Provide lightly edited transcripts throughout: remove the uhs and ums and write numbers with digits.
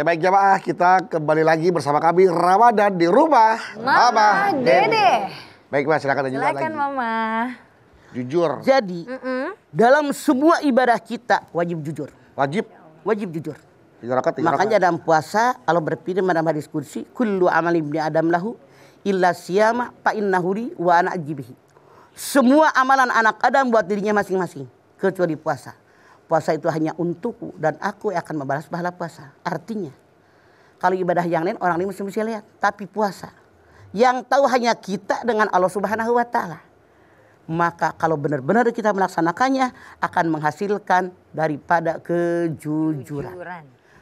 Ya baik jamaah, kita kembali lagi bersama kami Ramadan di rumah Mama Dede. Baik Mas, silakan lanjutkan lagi. Silakan Mama. Jujur. Jadi dalam semua ibadah kita wajib jujur. Wajib jujur. Makanya Makanya dalam puasa Allah berfirman dalam hadis qudsi, kullu amali ibni adam lahu illa siyama fa innahu li wa ana ajibihi. Semua amalan anak Adam buat dirinya masing-masing kecuali puasa. Puasa itu hanya untukku dan aku yang akan membalas pahala puasa. Artinya, kalau ibadah yang lain orang lain mesti lihat. Tapi puasa, yang tahu hanya kita dengan Allah Subhanahu wa Ta'ala. Maka kalau benar-benar kita melaksanakannya akan menghasilkan daripada kejujuran.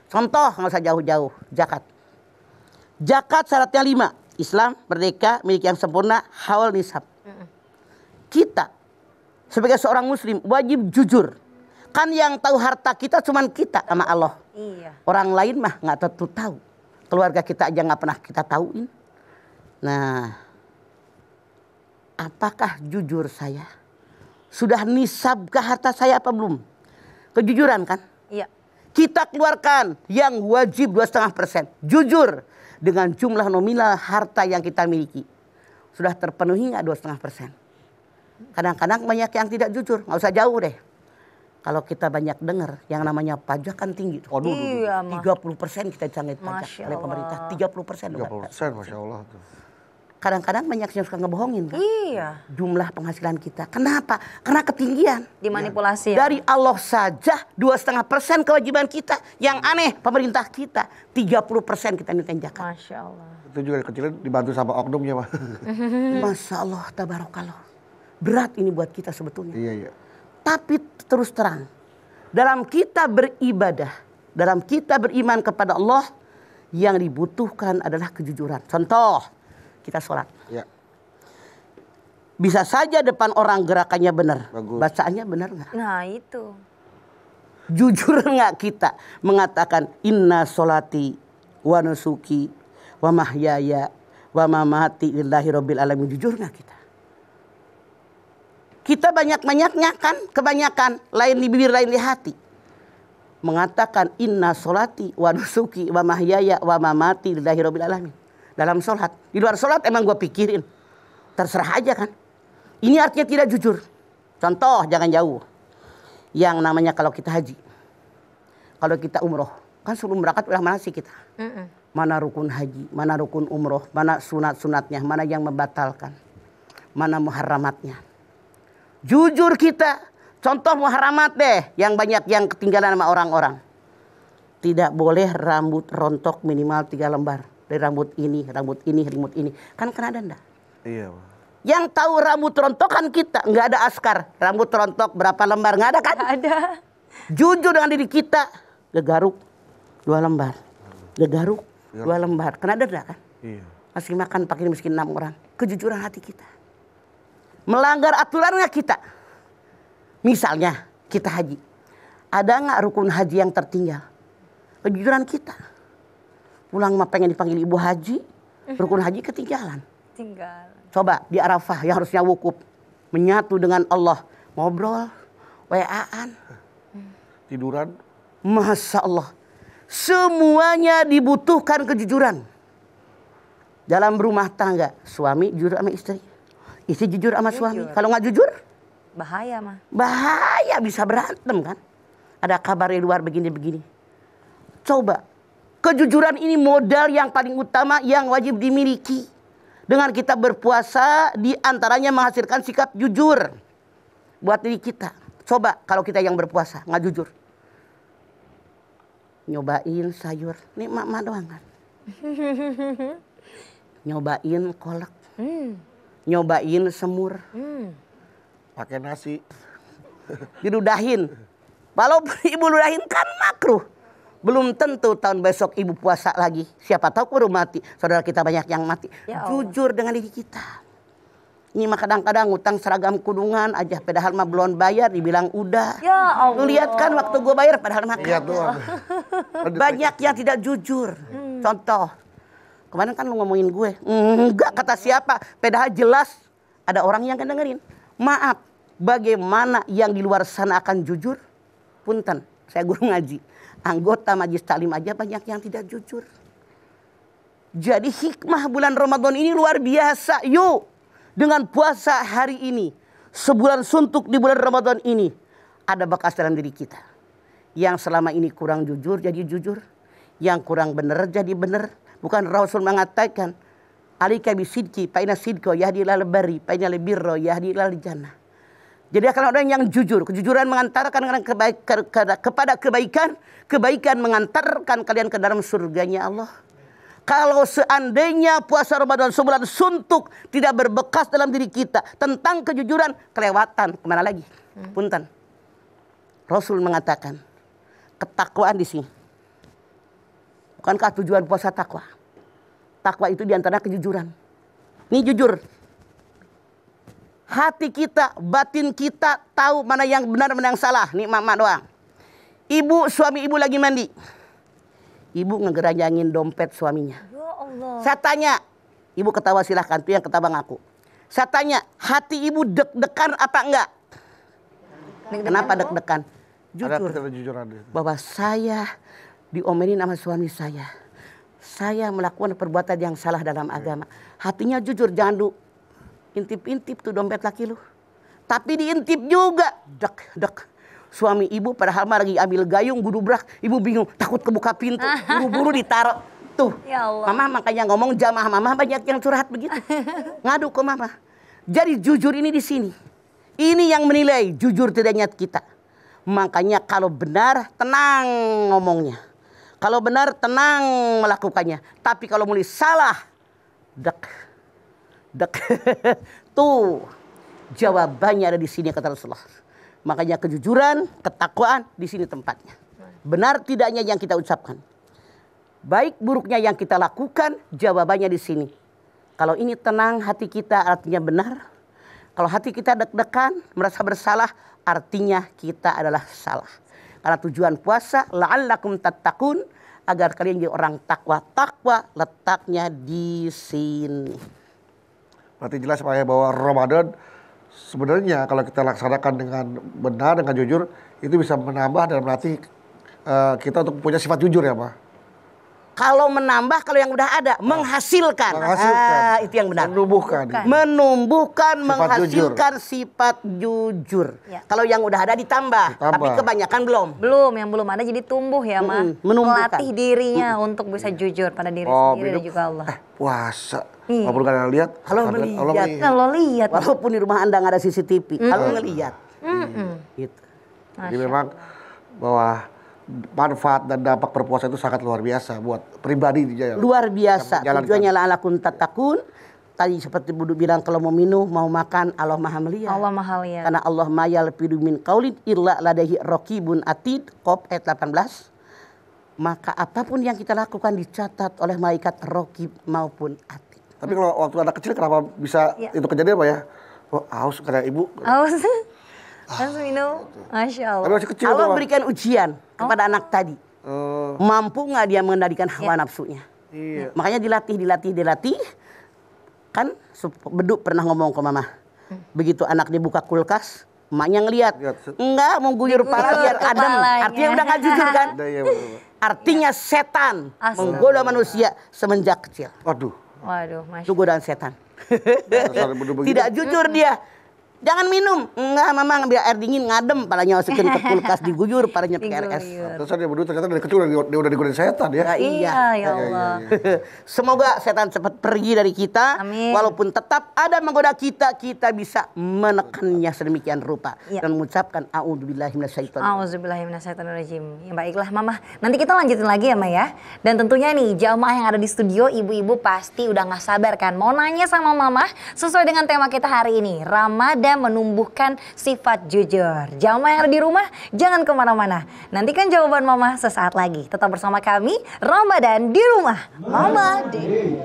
Contoh, nggak usah jauh-jauh, zakat. Zakat syaratnya 5. Islam, merdeka, milik yang sempurna, haul nisab. Kita sebagai seorang muslim wajib jujur. Kan yang tahu harta kita cuman kita sama Allah. Iya. Orang lain mah nggak tentu tahu. Keluarga kita aja nggak pernah kita tahuin. Nah, apakah jujur saya? Sudah nisab ke harta saya apa belum? Kejujuran kan? Iya. Kita keluarkan yang wajib 2,5%. Jujur dengan jumlah nominal harta yang kita miliki. Sudah terpenuhi nggak 2,5%? Kadang-kadang banyak yang tidak jujur. Nggak usah jauh deh. Kalau kita banyak dengar yang namanya pajak kan tinggi. Waduh, iya, 30% kita canggih pajak oleh pemerintah. 30%. 30%, Masya Allah. Kadang-kadang banyak yang suka ngebohongin kan. Iya. Jumlah penghasilan kita. Kenapa? Karena ketinggian. Dimanipulasi. Dari Allah saja 2,5% kewajiban kita. Yang aneh pemerintah kita 30% kita minta zakat. Masya Allah. Itu juga kecilnya dibantu sama oknumnya, Mas. Masya Allah, tabarakallah. Berat ini buat kita sebetulnya. Iya. Tapi terus terang, dalam kita beribadah, dalam kita beriman kepada Allah, yang dibutuhkan adalah kejujuran. Contoh, kita sholat. Iya. Bisa saja depan orang gerakannya benar, Bagus. bacaannya benar nggak? Nah itu. Jujur nggak kita mengatakan inna sholati wa nusuki wa mahyaya wa mamati lillahi rabbil alamin? Jujur nggak kita? Kita banyak-banyaknya kan, kebanyakan lain di bibir lain di hati. Mengatakan inna sholati wa nusuki wa mahyaya wa mamati lillahi rabbil alamin. Dalam sholat. Di luar sholat emang gue pikirin. Terserah aja kan. Ini artinya tidak jujur. Contoh, jangan jauh. Yang namanya kalau kita haji. Kalau kita umroh. Kan sebelum berangkat udah mana sih kita? Mana rukun haji, mana rukun umroh, mana sunat-sunatnya, mana yang membatalkan. Mana muharramatnya. Jujur kita, contoh muharramat deh, yang banyak yang ketinggalan sama orang-orang. Tidak boleh rambut rontok minimal 3 lembar. Dari rambut ini. Kan kena denda. Iya. Yang tahu rambut rontok kan kita, nggak ada askar. Rambut rontok berapa lembar, nggak ada kan? Nggak ada. Jujur dengan diri kita, gegaruk 2 lembar. Gegaruk 2 lembar, kena denda kan? Iya. Masih makan pakai miskin 6 orang. Kejujuran hati kita. Melanggar aturannya kita. Misalnya kita haji. Ada nggak rukun haji yang tertinggal? Kejujuran kita. Pulang mah pengen dipanggil ibu haji. Rukun haji ketinggalan. Coba di Arafah yang harusnya wukuf. Menyatu dengan Allah. Ngobrol. WA-an. Tiduran. Masya Allah. Semuanya dibutuhkan kejujuran. Dalam rumah tangga. Suami jujur sama istri. Istri jujur sama suami. Kalau nggak jujur, bahaya mah. Bahaya, bisa berantem kan. Ada kabar di luar begini-begini. Coba, kejujuran ini modal yang paling utama yang wajib dimiliki. Dengan kita berpuasa, di antaranya menghasilkan sikap jujur buat diri kita. Coba kalau kita yang berpuasa nggak jujur, nyobain sayur, nih mak doang kan. Nyobain kolak. Nyobain semur. Pakai nasi. Diludahin. Walaupun ibu ludahin kan makruh. Belum tentu tahun besok ibu puasa lagi. Siapa tahu baru mati. Saudara kita banyak yang mati. Ya Jujur dengan diri kita. Ini mah kadang-kadang ngutang seragam kudungan aja. Padahal mah belum bayar dibilang udah. Ya Allah. Lu lihat kan waktu gue bayar padahal mah Lihat doang. banyak yang tidak jujur. Contoh. Kemarin kan lu ngomongin gue. Enggak kata siapa. Padahal jelas ada orang yang dengerin. Maaf. Bagaimana yang di luar sana akan jujur? Punten. saya guru ngaji. Anggota majelis taklim aja banyak yang tidak jujur. Jadi hikmah bulan Ramadan ini luar biasa. Yuk, dengan puasa hari ini, sebulan suntuk di bulan Ramadan ini, ada bekas dalam diri kita. Yang selama ini kurang jujur jadi jujur. Yang kurang benar jadi benar. Bukan Rasul mengatakan, alika bisidki, fa inna sidqa yahdi ilal barri, fa inna birra yahdi ilal jannah. Jadi akan orang yang jujur. Kejujuran mengantarkan kepada kebaikan. Kebaikan mengantarkan kalian ke dalam surganya Allah. Kalau seandainya puasa Ramadan sebulan suntuk tidak berbekas dalam diri kita tentang kejujuran, kelewatan. Kemana lagi? Punten. Rasul mengatakan, ketakwaan di sini. Bukankah tujuan puasa takwa? Takwa itu diantara kejujuran. Ini jujur. Hati kita, batin kita tahu mana yang benar, mana yang salah. Nih mama doang. Ibu, suami ibu lagi mandi. Ibu ngegerajangin dompet suaminya. Ya Allah. Saya tanya, ibu ketawa silahkan, tuh yang ketawa ngaku. Saya tanya, hati ibu deg-degan apa enggak? Kenapa deg-degan? Jujur. Bahwa saya diomelin sama suami saya. Saya melakukan perbuatan yang salah dalam agama. Hatinya jujur, jangan lu intip-intip tuh dompet laki lu. Tapi diintip juga. Dek. Suami ibu padahal mah lagi ambil gayung gudubrak. Ibu bingung, takut kebuka pintu. Buru-buru ditaruh. Tuh, Ya Allah. mama makanya ngomong jamaah mama banyak yang curhat begitu. Ngadu ke mama. Jadi jujur ini di sini. Ini yang menilai jujur tidaknya kita. Makanya kalau benar tenang ngomongnya. Kalau benar tenang melakukannya. Tapi kalau mulai salah, dek. Tuh jawabannya ada di sini kata Rasulullah. Makanya kejujuran, ketakwaan di sini tempatnya. Benar tidaknya yang kita ucapkan. Baik buruknya yang kita lakukan, jawabannya di sini. Kalau ini tenang hati kita artinya benar. Kalau hati kita deg-degan, merasa bersalah, artinya kita adalah salah. Karena tujuan puasa, la'allakum tattaqun, agar kalian jadi orang takwa. Takwa letaknya di sini. Berarti jelas Pak ya bahwa Ramadan sebenarnya kalau kita laksanakan dengan benar, dengan jujur, itu bisa menambah dan melatih kita untuk punya sifat jujur ya Pak? Kalau menambah, kalau yang udah ada, menghasilkan. Itu yang benar. Menumbuhkan, menghasilkan sifat jujur. Ya. Kalau yang udah ada ditambah. Tapi kebanyakan belum. Yang belum ada jadi tumbuh ya, Ma. Menumbuhkan. Melatih dirinya untuk bisa jujur pada diri sendiri dan juga Allah. Puasa. Walaupun kalian lihat. Kalau lihat. Walaupun di rumah Anda nggak ada CCTV, kalau ngelihat. Gitu. Jadi memang bahwa manfaat dan dampak berpuasa itu sangat luar biasa buat pribadi dia. Luar biasa. Tujuannya la'allakum tattaqun. Tadi seperti Budu bilang kalau mau minum, mau makan, Allah Maha melihat. Allah Maha lihat. Karena Allah ma yalfidu min qaulin illa ladaihi raqibun atid. Qaf ayat 18. Maka apapun yang kita lakukan dicatat oleh malaikat raqib maupun atid. Tapi kalau waktu anak kecil kenapa bisa itu kejadian Pak ya? Oh, haus karena ibu. Haus. Langsung minum. Masya Allah. Tapi masih kecil Allah tuh, berikan ujian kepada anak tadi. Mampu nggak dia mengendalikan hawa nafsunya? Iya. Makanya dilatih. Kan Beduk pernah ngomong ke mama. Begitu anak dia buka kulkas, emaknya ngelihat. Enggak, mau guyur pala biar adem. Artinya udah nggak jujur kan? Artinya setan menggoda manusia semenjak kecil. Waduh, Masya Itu godaan setan. Tidak jujur dia. Jangan minum. Enggak, mama ngambil air dingin ngadem, palanya masukin ke kulkas diguyur, palanya pakai air es. Terus dia berdua ternyata dari kecil dia udah digodain setan ya. Iya, ya Allah. Semoga setan cepat pergi dari kita. Amin. Walaupun tetap ada menggoda kita, kita bisa menekannya sedemikian rupa. Ya. Dan mengucapkan a'udzubillahi minasyaitonir rajim. A'udzubillahi minasyaitonirrajim. Ya baiklah Mama. Nanti kita lanjutin lagi ya Ma ya. Dan tentunya nih jamaah yang ada di studio, ibu-ibu pasti udah gak sabar kan mau nanya sama Mama sesuai dengan tema kita hari ini. Ramadan menumbuhkan sifat jujur. Jamaah yang ada di rumah jangan kemana-mana. Nantikan jawaban Mama sesaat lagi. Tetap bersama kami Ramadan di rumah. Mama Dede.